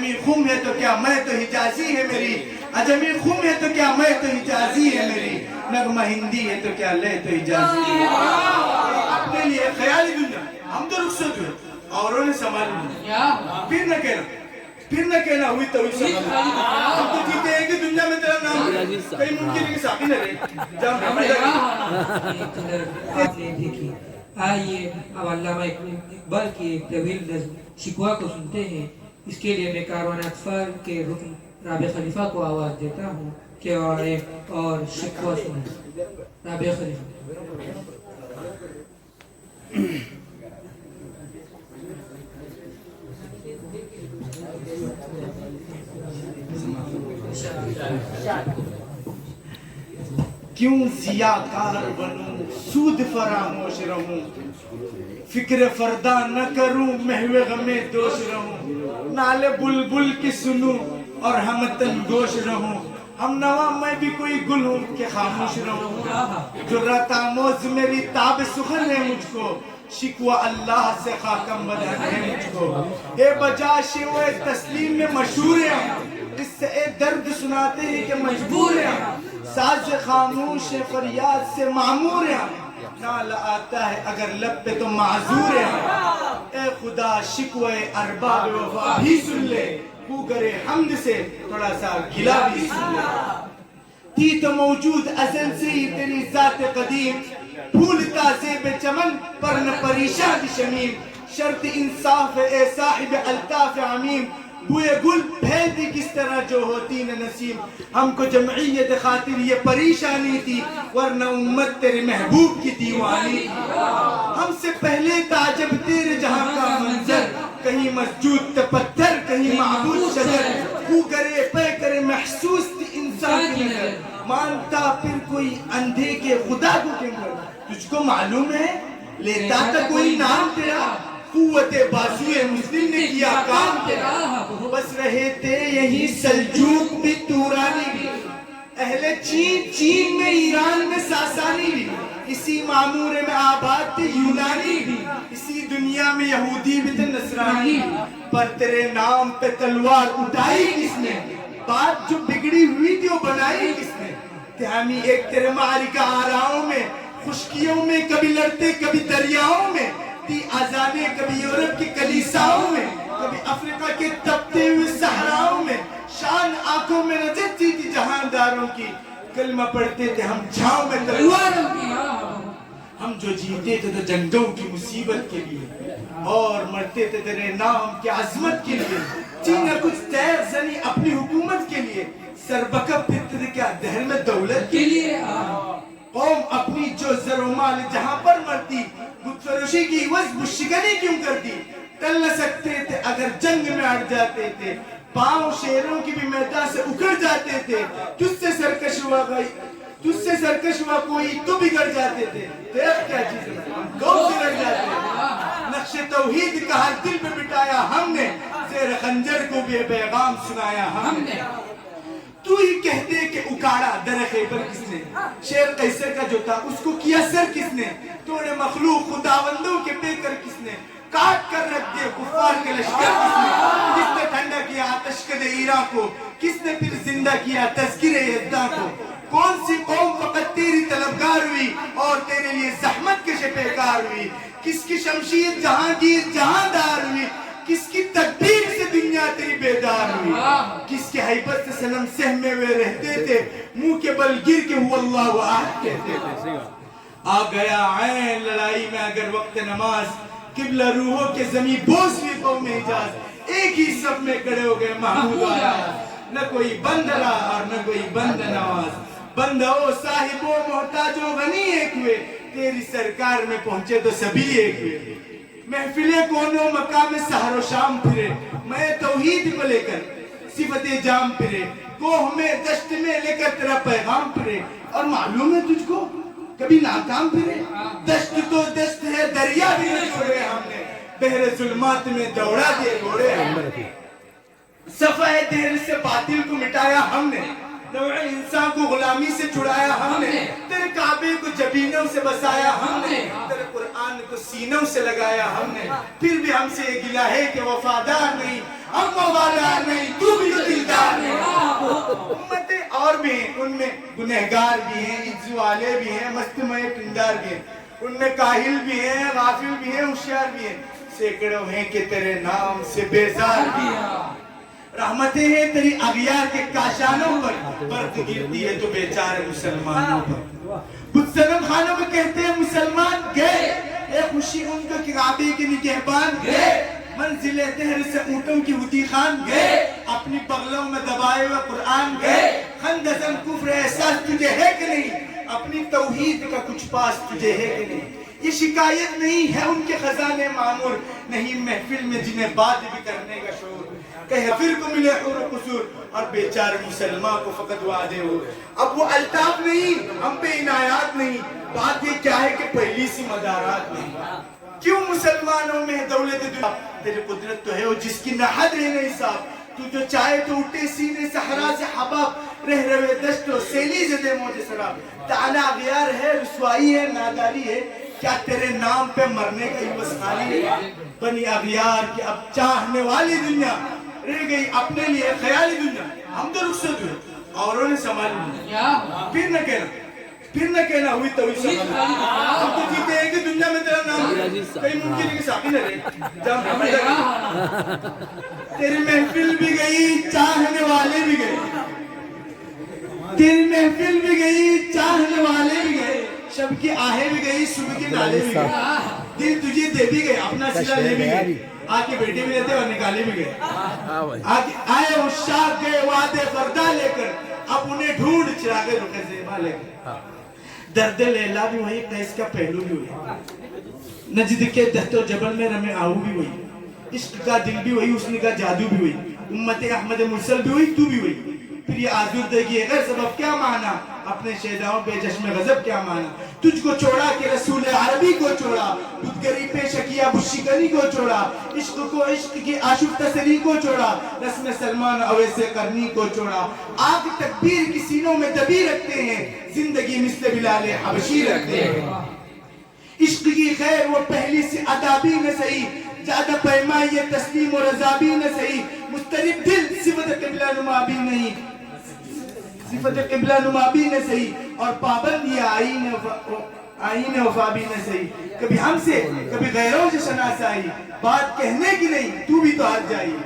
عجمی خم ہے تو کیا میں تو حجازی ہے میری، عجمی خم ہے تو کیا میں تو حجازی ہے میری، نغمہ ہندی ہے تو کیا لے تو حجازی ہے۔ اپنے لیے خیالی دنیا، ہم تو رخصت ہوئے، اوروں نے سنبھالی، پھر نہ کہنا ہوئی تو ہوئی سنبھالی۔ ہم تو جیتے ہیں کہ دنیا میں تیرا نام ہے، کہیں ممکن ہے کہ ساقی نہ رہے جام دیکھیے آئیے اب علامہ اقبال کی ایک طویل نظم شکوہ کو سنتے ہیں۔ اس کے لیے میں کاروان اطفال کے رکن رابع خلیفہ کو آواز دیتا ہوں کہ آئے اور شکوہ سنیں۔ رابع خلیفہ۔ کیوں ضیاءکار بنوں سود فراموش رہوں، فکر فردا نہ کروں محو غم دوش رہوں، نالے بلبل کی سنوں اور ہمتن گوش رہوں، ہم نوا میں بھی کوئی گل ہوں کہ خاموش رہوں، جرات آموز میری تاب سخن ہے مجھ کو، شکوہ اللہ سے خاکم بدہن ہے مجھ کو، اے بجا شیوہ تسلیم میں مشہور ہیں، اس سے اے درد سناتے ہیں کہ مجبور ہیں، ساز خاموش فریاد سے معمور ہیں، نالا آتا ہے اگر لب پہ تو معذور ہیں، اے خدا شکوہ ارباب وفا بھی سن لے، کوگر حمد سے تھوڑا سا گلا بھی سن لے، تھی تو موجود ازل سے ہی تیری ذات قدیم، پھولتا زیب چمن پر نہ پریشان شمیم، شرط انصاف اے صاحب الطاف عمیم، بوئے گل پھیلتی کس طرح جو ہوتی نہ نسیم، ہم کو جمعیت خاطر یہ پریشانی تھی ورنہ امت تیرے محبوب کی دیوانی تھی، ہم سے پہلے تعجب تیرے جہاں کا منظر، کہیں مسجود پتھر کہیں معبود شجر، کو کرے پے کرے محسوس تھی انسان کی نظر، مانتا پھر کوئی اندھے کے خدا کو کیوں کر، تجھ کو معلوم ہے لیتا تھا کوئی نام تیرا، قوت بازوئے مسلم نے کیا کام تیرا، بس رہے تھے یہی سلجوق بھی تورانی بھی، اہل چین میں ایران میں ساسانی بھی، اسی معمورے میں آباد تھے یونانی بھی، اسی دنیا میں یہودی بھی تھے نصرانی بھی، پر تیرے نام پہ تلوار اٹھائی کس نے، بات جو بگڑی ہوئی تھی وہ بنائی کس نے، کہ ہمیں ایک تیرے معرکہ آراؤں میں، خشکیوں میں کبھی لڑتے کبھی دریاؤں میں، تھی آزادیں کبھی یورپ کی کلیساؤں میں، کبھی افریقہ کے تپتے ہوئے صحراؤں میں، شان آنکھوں میں نظر تھی جہانداروں کی، کلمہ پڑھتے تھے ہم جھاؤں میں تلواروں کی، ہم جو جیتے تھے تو جنگوں کی مصیبت کے لیے اور مرتے تھے تیرے نام کی عظمت کے لیے، چینہ کچھ تیر زنی اپنی حکومت کے لیے، سربکب پھرتے تھے کیا دہر میں دولت کے لیے، قوم اپنی جو زر و مال جہاں پر مرتی، بت فروشی کی عوض بشکنی کیوں کرتی، ٹل نہ سکتے تھے اگر جنگ میں اڑ جاتے تھے، پاؤں شیروں کی بھی میدان سے اکھڑ جاتے تھے، تجھ سے سرکش ہوا کوئی تو بگڑ جاتے تھے، دیکھ کیا چیز ہے گو سے لڑ جاتے تھے، نقش توحید کا ہر دل پہ بٹایا ہم نے، زیر خنجر کو بھی پیغام سنایا ہم نے، تو ہی کہتے کہ اکاڑا در خیبر کس نے، شیر قیصر کا جو تھا اس کو کیا سر کس نے، توڑے مخلوق خداوندوں کے پیکر کس نے، کاٹ کر رکھ دے کفار کے لشکر کس نے ٹھنڈا کیا آتش قد ایران کو، کس نے پھر زندہ کیا تذکر یزداں کو، کون سی قوم فقط تیری طلبگار ہوئی اور تیرے لیے زحمت کش پیکار ہوئی، کس کی شمشیر جہانگیر جہاندار ہوئی، کس کی تکبیر سے دنیا تیری بیدار ہوئی، کس کے حیبت سے صنم سہمے ہوئے رہتے تھے، منہ کے بل گر کے ہوا اللہ احد کہتے تھے، آ گیا عین لڑائی میں اگر وقت نماز، قبلہ روحوں کے زمین بوس بھی قوم اجاز، ایک ہی سب میں کھڑے ہو گئے محمود آیا، نہ کوئی بند رہا اور نہ کوئی بند نواز، بندہ و صاحب و محتاج و غنی ایک ہوئے، تیری سرکار میں پہنچے تو سبھی ایک ہوئے، محفلیں کونوں مقام سحر و شام پھرے، میں توحید کو لے کر صفت جام پھرے، کوہ میں دشت میں لے کر تیرا پیغام پھرے، اور معلوم ہے تجھ کو کبھی ناکام پھرے، دشت تو دشت ہے دریا بھی نہ چھوڑے ہم نے، بحر ظلمات میں دوڑا دے گھوڑے ہم نے، صفحہ دہر سے باطل کو مٹایا ہم نے، نوع انسان کو غلامی سے چھڑایا ہم نے، تیرے کعبے کو جبینوں سے بسایا ہم نے، تیرے قرآن کو سینوں سے لگایا ہم نے، پھر بھی ہم سے یہ گلہ ہے کہ وفادار نہیں، ہم وفادار نہیں، بھی ہیں، ان میں گنہگار بھی ہیں، عز والے بھی ہیں، مستمع پندار بھی ہیں، ان میں کاہل بھی ہیں، غافل بھی ہیں، ہوشیار بھی ہیں، سینکڑوں ہیں کہ تیرے نام سے بیزار بھی ہیں۔ رحمتیں ہیں تیری اغیار کے کاشانوں پر، برق گرتی ہے تو بیچارے مسلمانوں پر۔ کچھ صنم خانوں کو کہتے ہیں مسلمان گئے، اے خوشی ان کو کعبے کے نگہبان گئے، منزل دہر سے اونٹوں کی ہوتی خان گئے، اپنی بغلوں میں دبائے ہوئے قرآن گئے، خندزن کفر احساس تجھے ہے کہ نہیں، اپنی توحید کا کچھ پاس تجھے ہے کہ نہیں۔ یہ شکایت نہیں ہے ان کے خزانے معمور، نہیں محفل میں جنہیں بات بھی کرنے کا شعور، کہ حفر کو ملے حور و قصور اور بیچار مسلمان کو فقط وعدے ہو۔ اب وہ الطاف نہیں، ہم پہ عنایات نہیں، بات یہ کیا ہے کہ پہلی سی مدارات نہیں۔ کیوں مسلمانوں میں دولت دنیا، تیری قدرت تو ہے وہ جس کی نہ حد ہے نہ حساب، تو جو چاہے تو اٹھے سینے صحرا سے حباب، رہ روے دشت و سیلی سے دے موجے سراب، تعالی اغیار ہے، رسوائی ہے، ناداری ہے، کیا تیرے نام پہ مرنے کا عوض خالی ہے؟ بنی اغیار کی اب چاہنے والی دنیا رہ گئی اپنے لیے خیالی دنیا، ہم تو رخصت ہوئے اوروں نے سنبھالی، پھر نہ کہنا ہوئی تو ہوئی سنبھالی، ہم تو جیتے ہیں کہ دنیا میں تیرا نام کہیں ممکن ہے کہ ساقی نہ رہے، تیری محفل بھی گئی چاہنے والے بھی گئے، تیری محفل بھی گئی چاہنے والے بھی گئے، شب کی آہیں بھی گئی صبح کے نالے بھی گئے، دل تجھے دے بھی گئے اپنا سلا لے بھی گئے، آکے بیٹے بھی لیتے اور نکالے بھی گئے، آئے اشاق گئے وعدے فردا لے کر، اب انہیں ڈھونڈ چراغے رکھے زیبا لے کر، درد لیلا بھی وہی، قیس کا پہلو بھی وہی، نجد کے دہت و جبل میں رمے آہو بھی وہی، عشق کا دل بھی وہی، حسن کا جادو بھی وہی، امت احمد مرسل بھی وہی، تو بھی وہی، پھر یہ آزردگی غیر سبب کیا مانا، اپنے شہداؤں پہ جشم غضب کیا مانا، تجھ کو چھوڑا کہ رسول عربی کو چھوڑا، بدگری پہ شکیہ بشکنی کو چھوڑا، عشق کو عشق کی عاشق تسلی کو چھوڑا، رسم سلمان اویس قرنی کو چھوڑا، آگ تکبیر کی سینوں میں دبی رکھتے ہیں، زندگی مثل بلال حبشی رکھتے ہیں، عشق کی خیر وہ پہلی سی ادابی نہ سہی، زیادہ پیمائی یہ تسلیم و رضا بھی نہ سہی، مسترب دل صفت قبلہ نما بھی نہیں، صفت قبلہ نما بھی نہ سہی، اور پابندی آئین وفا بھی نہ سہی، کبھی ہم سے کبھی غیروں سے شناسائی، بات کہنے کی نہیں تو بھی تو ہٹ جائی،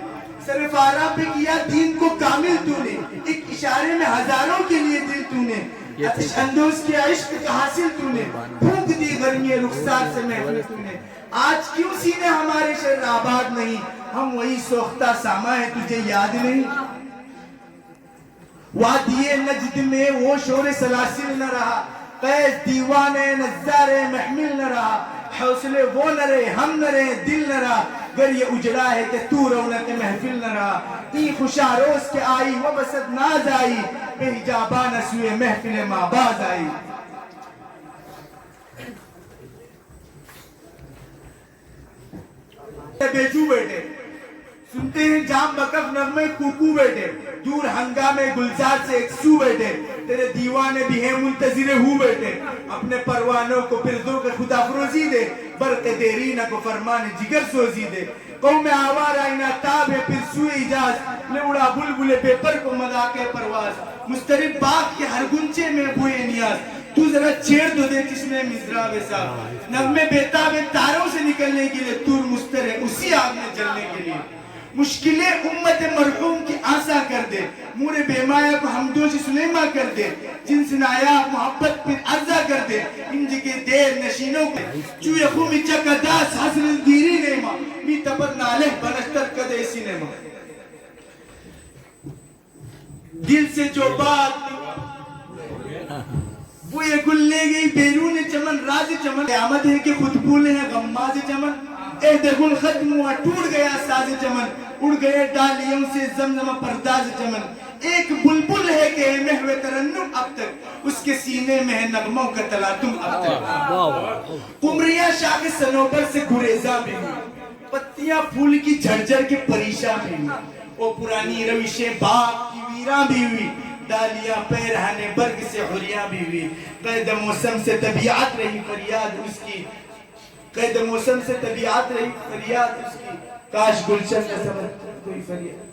سر فارا پہ کیا دین کو کامل تو نے، ایک اشارے میں ہزاروں کے لیے دل تو نے، اتش اندوز کیا عشق کا حاصل تو نے، پھونک دی گرمی رخسار سے محفل تو نے، آج کیوں سینے ہمارے شہر آباد نہیں، ہم وہی سوختہ ساما ہے تجھے یاد نہیں، وادی نجد میں وہ شور سلاسل نہ رہا، قیس دیوان نظار محمل نہ رہا، حوصلے وہ نہ رہے ہم نہ رہے دل نہ رہا، گر یہ اجڑا ہے کہ تو رونق محفل نہ رہا، ای خوشا روز کے آئی وہ بسد ناز آئی، بے حجابان سوئے محفل ماباز آئی۔ بیجو بیٹے سنتے ہیں جام بکف نغمے کوکو بیٹے، دور ہنگامے گلزار سے ایک سو بیٹے، تیرے دیوانے بھی ہیں منتظر ہو بیٹے، اپنے پروانوں کو پردوں کے خدا فروزی دے، برق دیرینہ کو فرمان جگر سوزی دے، قوم آوار آئینہ تاب ہے پھر سوئے اجاز، لے اڑا بلبل پیپر کو مذاق پرواز، مسترب باغ کے ہر گنچے میں بوئے نیاز، تو ذرا چھیڑ دو دے جس میں مزراب صاحب، نغمے بیتاب تاروں سے نکلنے کے لیے تور مستر ہے اسی آگ میں جلنے کے لیے، مشکلیں امت مرحوم کی آسا کر دے، مور بیمایہ کو حمدوش سلیمہ کر دے، جن سے نایاب محبت پھر عرضہ کر دے، انج کے دیر نشینوں کے چوئے خومی چکا داس حسن دیری نیمہ، می تبر نالہ بنشتر کدے سینیمہ، دل سے جو بات وہ یہ گل لے گئی بیرون چمن راز چمن، قیامت ہے کہ خود بھولے ہیں غماز چمن، عہد گل ختم ہوا ٹوٹ گیا ساز چمن، اڑ گئے ڈالیوں سے زمزم پرداز چمن، ایک بلبل ہے کہ محو ترنم اب تک، اس کے سینے میں ہے نغموں کا تلاطم اب تک، قمریاں شاخ سنوبر سے گریزاں بھی ہوئی، پتیاں پھول کی جھڑجھڑ کے پریشاں بھی ہوئی، وہ پرانی روشیں باغ کی ویراں بھی ہوئی، ڈالیاں پیرہنے برگ سے حریاں بھی ہوئی، قید موسم سے طبیعت رہی فریاد اس کی، قید موسم سے طبیعت رہی فریاد اس کی، کاش گلشن میں سمجھ کوئی فریاد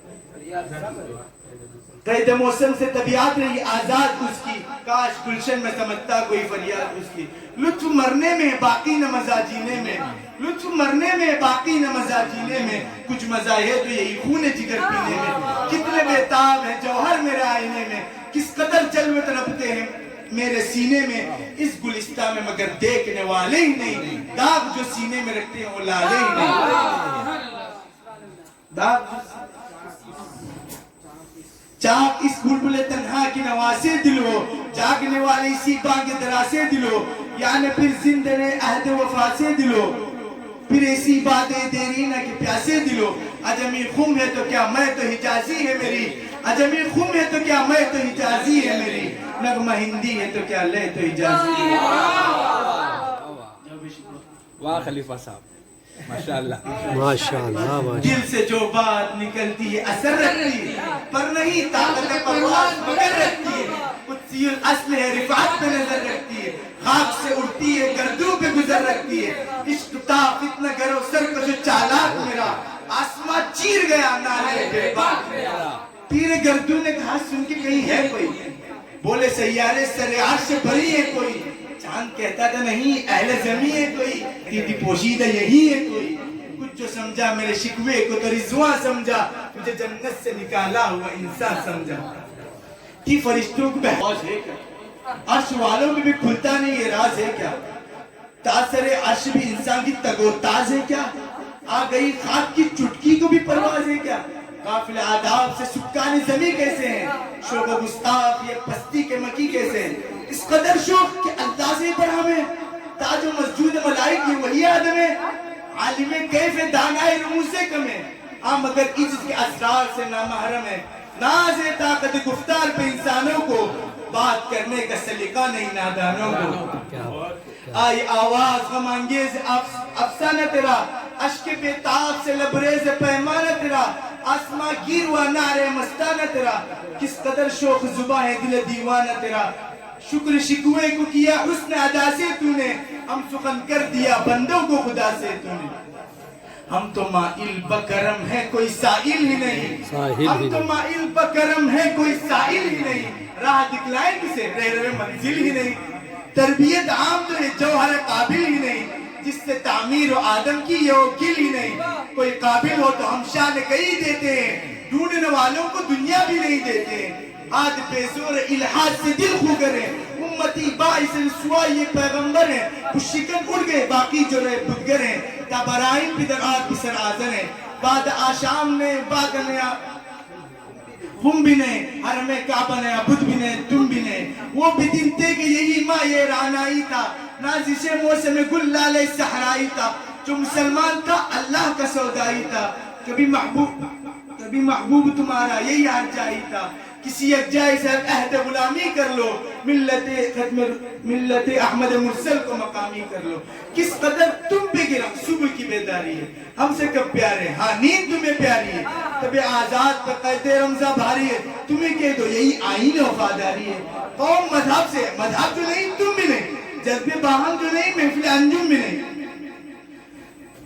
قید موسم سے طبیعت رہی آزاد اس کی، کاش گلشن میں سمجھتا کوئی فریاد اس کی. لطف مرنے میں باقی نہ مزہ جینے میں، لطف مرنے میں باقی نہ مزہ جینے میں، کچھ مزہ ہے تو یہی خون جگر پینے میں. کتنے بےتاب ہیں جوہر میرے آئینے میں، کس قدر جلوے تڑپتے ہیں میرے سینے میں. اس گلستہ میں مگر دیکھنے والے ہی نہیں، داغ جو سینے میں رکھتے ہیں وہ لالے ہی نہیں. داغ چاک اس بلبل تنہا کی نواسے دلو، جاگنے والے اسی بانگ دراسے دلو، یعنی پھر زندہ نے عہد وفا سے دلو، پھر ایسی باتیں دیرینہ کے پیاسے دلو. عجمی خم ہے تو کیا میں تو حجازی ہے میری، عجمی خم ہے تو کیا میں تو حجازی ہے میری، نغمہ ہندی ہے تو کیا لے تو حجازی ہے. واہ خلیفہ صاحب ماشاءاللہ ماشاءاللہ. دل سے جو بات نکلتی ہے اثر رکھتی ہے، پر نہیں طاقت پرواز مگر رکھتی ہے. قدسی الاصل ہے رفعت پہ نظر رکھتی ہے، خاک سے اڑتی ہے گردوں پہ گزر رکھتی ہے. عشق تا فتنہ گرو سر کا جو چالاک میرا، آسمان چیر گیا نالے بے باک میرا. پیر گردوں نے کہا سن کے کہیں ہے کوئی، بولے سیارے سر عرش سے بھری ہے کوئی. چاند کہتا تھا نہیں اہل زمین ہے کوئی، تیتی پوشیدہ یہی ہے کوئی. کچھ جو سمجھا میرے شکوے کو تو رضوان سمجھا، مجھے جنت سے نکالا ہوا انسان سمجھا. کہ فرشتوں کو بہوش ہے کیا، عرش والوں میں بھی کھلتا نہیں یہ راز ہے کیا، تاثر عرش بھی انسان کی تگو تاز ہے کیا، آ گئی خاک کی چٹکی کو بھی پرواز ہے کیا. قافل آداب سے سکان زمین کیسے ہیں، شوق و گستاخ یہ پستی کے مکی کیسے ہیں. اس قدر شوق کہ اندازے پر ہمیں تاج و مسجود ملائک یہ وہی آدم ہے. عالم کیف دانائے رموز سے کم ہے، مگر عجز کے اسرار سے نامحرم ہے. ناز طاقت گفتار پہ انسانوں کو، بات کرنے کا سلیقہ نہیں نادانوں کو. آئی آواز غم انگیز افسانہ تیرا، اشک بے تاب سے لبریز پیمانہ تیرا، آسماں گیر ہوا نعرے مستانہ تیرا. کس قدر شوق زباں ہے دل دیوانہ تیرا. شکر شکوے کو کیا حسن ادا سے تو نے، ہم سخن کر دیا بندوں کو خدا سے تو نے. ہم تو مائل بکرم ہے کوئی سائل ہی نہیں، ہم تو مائل بکرم ہے کوئی سائل ہی نہیں. راہ دکھلائیں کسے رہ منزل ہی نہیں. تربیت عام تو ہے جوہر قابل ہی نہیں، جس سے تعمیر و آدم کی یہ وکیل ہی نہیں. کوئی قابل ہو تو ہم شان کئی دیتے ہیں، ڈھونڈنے والوں کو دنیا بھی نہیں دیتے. آج بے زور الہاد سے دل خو کریں، امتی باعث رسوا یہ پیغمبر ہیں. کچھ شکن اڑ گئے باقی جو رہے بدگر ہیں، تابرائن پدر آگ بسر آزن ہیں. بعد آشام نے بعد نیا ہم بھی نہیں، حرم کعبہ نیا بدھ بھی نہیں تم بھی نہیں. وہ بھی دنتے کہ یہی ماہ یہ رانائی تھا، نازش موسم گل لالے صحرائی تھا. جو مسلمان تھا اللہ کا سودائی تھا، کبھی محبوب تمہارا یہی یار جائی تھا. کسی ایک جائے سے عہد غلامی کر لو، ملت احمد مرسل کو مقامی کر لو. کس قدر تم پہ گرا صبح کی بیداری ہے، ہم سے کب پیارے ہاں نیند تمہیں پیاری ہے. طب آزاد پر قید رمضہ بھاری ہے، تمہیں کہہ دو یہی آئین وفاداری ہے. قوم مذہب سے، مذہب جو نہیں تم بھی نہیں، جذبے باہم جو نہیں محفل انجم بھی نہیں.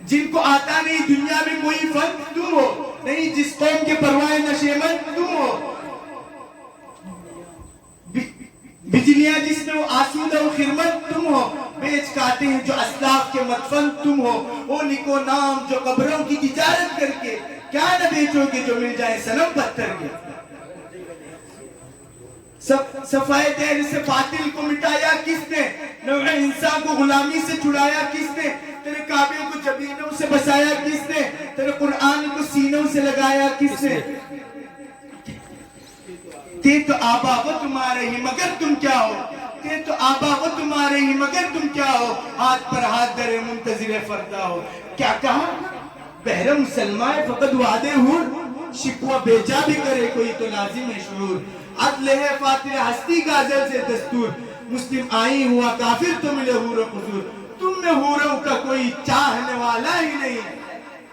جن کو آتا نہیں دنیا میں کوئی فن تم ہو نہیں، جس قوم کے پروائے نشیمن تم ہو. بجلیاں جس میں وہ آسودہ و خرمت تم ہو، بیچ کاتے ہیں جو اسلاف کے مدفن تم ہو. وہ لکھو نام جو قبروں کی تجارت کر کے، کیا نہ بیچو گے جو مل جائے صنم پتھر کے. صفائے دین سے باطل کو مٹایا کس نے، نوع انسان کو غلامی سے چھڑایا کس نے. تیرے کعبے کو جبینوں سے بسایا کس نے، تیرے قرآن کو سینوں سے لگایا کس نے. تے تو آبا وہ تمہارے ہی مگر تم کیا ہو، تے تو آبا وہ تمہارے ہی مگر تم کیا ہو. ہاتھ پر ہاتھ درے منتظر فردا ہو. کیا کہا بہر مسلمان فقط وعدے ہور، شکوہ بیجا بھی کرے کوئی تو لازم ہے شعور. عدل ہے فاتح ہستی کا ازل سے دستور، مسلم آئی ہوا کافر تو ملے حور و قصور. تم میں حوروں کا کوئی چاہنے والا ہی نہیں،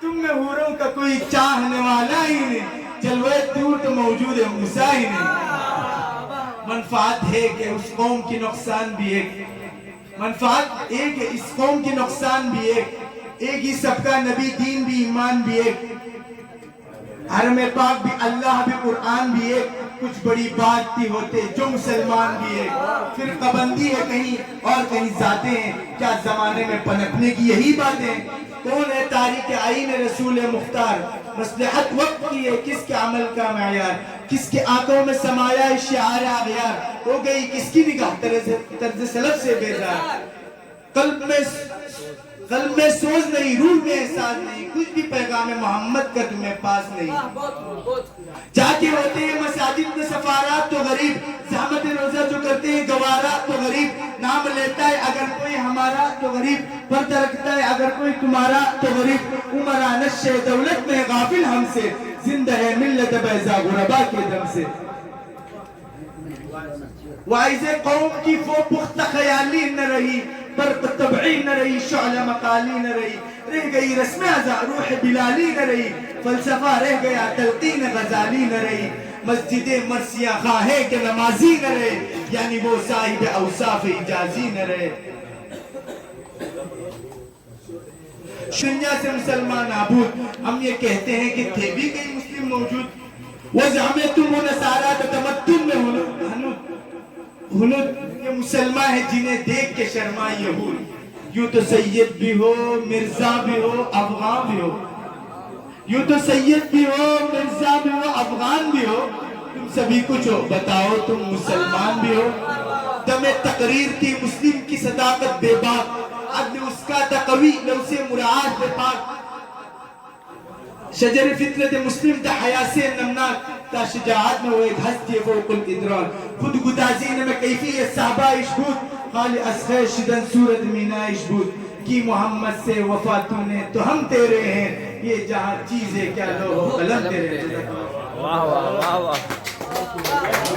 تم میں حوروں کا کوئی چاہنے والا ہی نہیں. جلوے دور تو موجود ہے موسیٰ ہی نہیں. منفعت ہے کہ اس قوم کی نقصان بھی ایک، منفعت ایک ہے اس قوم کی نقصان بھی ایک. ایک ہی سب کا نبی دین بھی ایمان بھی ایک. حرم پاک بھی اللہ بھی قرآن بھی ایک کچھ بڑی بات تھی ہوتے جو مسلمان بھی ایک فرقہ بندی ہے کہیں اور کہیں ذاتیں ہیں کیا زمانے میں پنپنے کی یہی باتیں کون ہے تاریخ آئین رسول مختار مصلحت وقت کی ہے کس کے عمل کا معیار کس کے آنکھوں میں سمایا شعار اغیار ہو گئی کس کی نگاہ طرز سلف سے بیزار قلب میں سوز نہیں روح میں احساس نہیں کچھ بھی پیغام محمد کا تمہیں پاس نہیں جاتے ہوتے ہیں مساجد میں سفارات تو غریب زحمت روزہ جو کرتے ہیں گوارات تو غریب نام لیتا ہے اگر کوئی ہمارا تو غریب پردہ رکھتا ہے اگر کوئی تمہارا تو غریب عمرہ نشے دولت میں غافل ہم سے زندہ ہے ملت بیضا غربا کے دم سے وائز قوم کی وہ پختہ خیالی نہ رہی برق طبعی نہ رہی شعلہ مقالی نہ رہی رہ گئی رسم ازا روح بلالی نہ رہی فلسفہ رہ گیا تلقین غزالی نہ رہی مسجد مرسیہ خواہے کہ نمازی نہ رہے یعنی وہ صاحب اوصاف اجازی نہ رہے دنیا سے مسلمان نابود ہم یہ کہتے ہیں کہ تھے بھی کئی مسلم موجود وَزَعْمَتُمُ نَسَارَا تَتَمَتُّم میں ہنود یہ مسلمان ہے جنہیں دیکھ کے شرما یہود یوں تو سید بھی ہو مرزا بھی ہو افغان بھی ہو یوں تو سید بھی ہو مرزا بھی ہو افغان بھی ہو تم سبھی کچھ ہو بتاؤ تم مسلمان بھی ہو دم تقریر تھی مسلم کی صداقت بے باک عدل اس کا تقوی لو سے مراعات بے پاک شجر فطرت مسلم تا حیاس نمناک تا شجاعت میں وہ ایک ہستی فوق الادران خود گدازین میں کیفیت صحابہ اشبود خالی اسخیر شدن صورت مینا اشبود کی محمد سے وفا تو نے تو ہم تیرے ہیں یہ جہاں چیزیں کیا لوگ قلم تیرے ہیں واہ واہ واہ واہ